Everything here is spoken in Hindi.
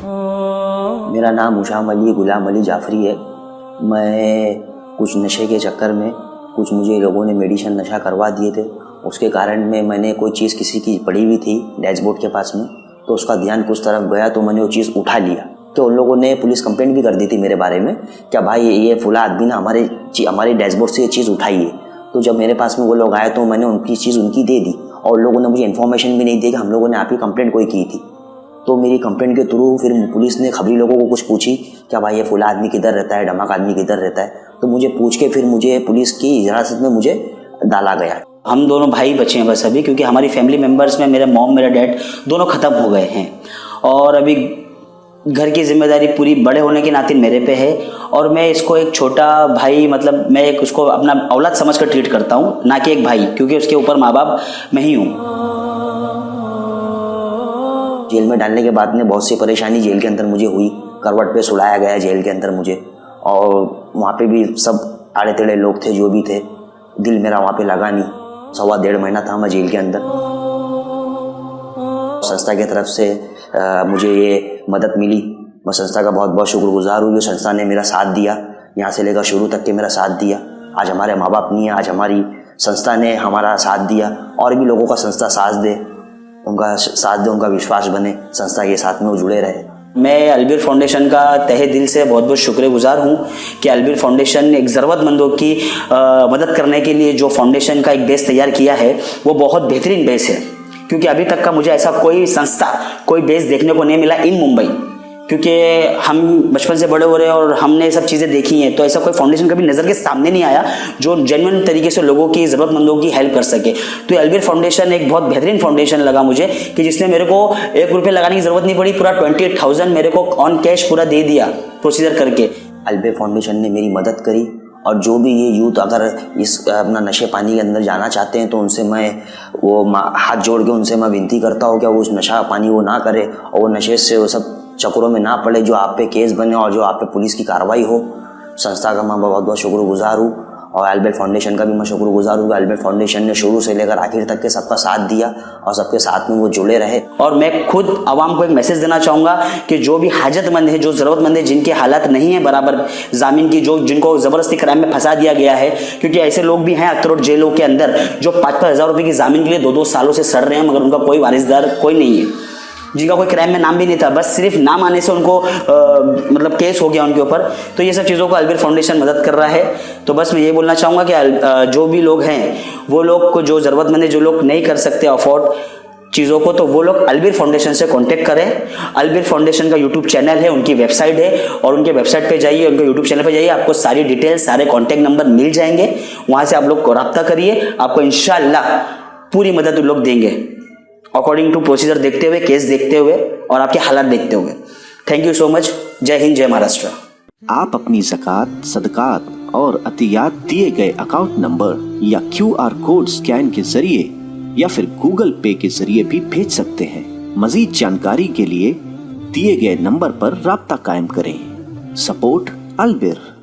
मेरा नाम हुशाम अली गुलाम अली जाफरी है। मैं कुछ नशे के चक्कर में कुछ मुझे लोगों ने मेडिसिन नशा करवा दिए थे। उसके कारण में मैंने कोई चीज़ किसी की पड़ी हुई थी डैशबोर्ड के पास में, तो उसका ध्यान कुछ तरफ गया तो मैंने वो चीज़ उठा लिया। तो उन लोगों ने पुलिस कंप्लेंट भी कर दी थी मेरे बारे में, क्या भाई ये फुला आदमी ना हमारे डैशबोर्ड से ये चीज़ उठाई है। तो जब मेरे पास में वो लोग आए तो मैंने उनकी चीज़ उनकी दे दी और लोगों ने मुझे इन्फॉर्मेशन भी नहीं दी कि हम लोगों ने आपकी कंप्लेंट कोई की थी। तो मेरी कंप्लेंट के थ्रू फिर पुलिस ने खबरी लोगों को कुछ पूछी, क्या भाई ये फुला आदमी किधर रहता है, ढमाक आदमी किधर रहता है। तो मुझे पूछ के फिर मुझे पुलिस की हिरासत में मुझे डाला गया। हम दोनों भाई बचे हैं बस अभी, क्योंकि हमारी फैमिली मेम्बर्स में मेरे मॉम मेरा डैड दोनों ख़त्म हो गए हैं और अभी घर की जिम्मेदारी पूरी बड़े होने के नाते मेरे पे है। और मैं इसको एक छोटा भाई, मतलब मैं एक उसको अपना औलाद समझ कर ट्रीट करता हूँ, ना कि एक भाई, क्योंकि उसके ऊपर माँ बाप मैं ही हूँ। जेल में डालने के बाद में बहुत सी परेशानी जेल के अंदर मुझे हुई। करवट पे सुलाया गया जेल के अंदर मुझे, और वहाँ पे भी सब आड़े टेढ़े लोग थे जो भी थे। दिल मेरा वहाँ पे लगा नहीं। 1.25 महीना था मैं जेल के अंदर। संस्था की तरफ से मुझे ये मदद मिली। मैं संस्था का बहुत बहुत शुक्रगुजार हूँ। जो संस्था ने मेरा साथ दिया, यहाँ से लेकर शुरू तक के मेरा साथ दिया। आज हमारे माँ बाप नहीं है, आज हमारी संस्था ने हमारा साथ दिया। और भी लोगों का संस्था साथ दे, उनका विश्वास बने, संस्था के साथ में वो जुड़े रहे। मैं अलबीर फाउंडेशन का तहे दिल से बहुत बहुत शुक्रगुजार हूँ कि अलबीर फाउंडेशन ने एक ज़रूरतमंदों की मदद करने के लिए जो फाउंडेशन का एक बेस तैयार किया है वो बहुत बेहतरीन बेस है। क्योंकि अभी तक का मुझे ऐसा कोई संस्था, कोई बेस देखने को नहीं मिला इन मुंबई, क्योंकि हम बचपन से बड़े हो रहे हैं और हमने ये सब चीज़ें देखी हैं। तो ऐसा कोई फाउंडेशन कभी नज़र के सामने नहीं आया जो जेन्युइन तरीके से लोगों की, ज़रूरतमंदों की हेल्प कर सके। तो ये अलबीर फाउंडेशन एक बहुत बेहतरीन फाउंडेशन लगा मुझे, कि जिसने मेरे को 1 रुपये लगाने की ज़रूरत नहीं पड़ी, पूरा 28,000 मेरे को ऑन कैश पूरा दे दिया प्रोसीजर करके। अलबीर फाउंडेशन ने मेरी मदद करी। और जो भी ये यूथ अगर इस अपना नशे पानी के अंदर जाना चाहते हैं तो उनसे मैं हाथ जोड़ के उनसे मैं विनती करता हूँ कि वो उस नशा पानी वो ना करे और वो नशे से वो सब चक्करों में ना पड़े जो आप पे केस बने और जो आप पे पुलिस की कार्रवाई हो। संस्था का मैं बहुत बहुत शुक्रगुजार हूँ और अलबीर फाउंडेशन का भी मैं शुक्रगुजार हूँ। अलबीर फाउंडेशन ने शुरू से लेकर आखिर तक के सबका साथ दिया और सबके साथ में वो जुड़े रहे। और मैं खुद आवाम को एक मैसेज देना चाहूँगा कि जो भी हाजतमंद है, जो ज़रूरतमंद है, जिनके हालात नहीं है बराबर जामीन की, जिनको ज़बरदस्ती क्राइम में फंसा दिया गया है, क्योंकि ऐसे लोग भी हैं अक्सर जेलों के अंदर जो 5-5 हज़ार रुपये की जामीन के लिए 2-2 सालों से सड़ रहे हैं, मगर उनका कोई वारिसदार कोई नहीं है, जिनका कोई क्राइम में नाम भी नहीं था, बस सिर्फ नाम आने से उनको मतलब केस हो गया उनके ऊपर। तो ये सब चीज़ों को अलबीर फाउंडेशन मदद कर रहा है। तो बस मैं ये बोलना चाहूँगा कि जो भी लोग हैं, वो लोग को जो ज़रूरतमंद है, जो लोग नहीं कर सकते अफोर्ड चीज़ों को, तो वो लोग अलबीर फाउंडेशन से कांटेक्ट करें। अलबीर फाउंडेशन का यूट्यूब चैनल है, उनकी वेबसाइट है, और उनके वेबसाइट पे जाइए, उनके यूट्यूब चैनल पे जाइए, आपको सारी डिटेल, सारे कॉन्टैक्ट नंबर मिल जाएंगे। वहाँ से आप लोग को रब्ता करिए, आपको इंशाल्लाह पूरी मदद लोग देंगे अकॉर्डिंग टू प्रोसीजर, देखते हुए, केस देखते हुए और आपके हालात देखते हुए। Thank you so much. जय हिंद, जय महाराष्ट्र। आप अपनी ज़कात, सदकात और अतियात दिए गए अकाउंट नंबर या QR कोड स्कैन के जरिए या फिर गूगल पे के जरिए भी भेज सकते हैं। मजीद जानकारी के लिए दिए गए नंबर पर राब्ता कायम करें। सपोर्ट अलबीर।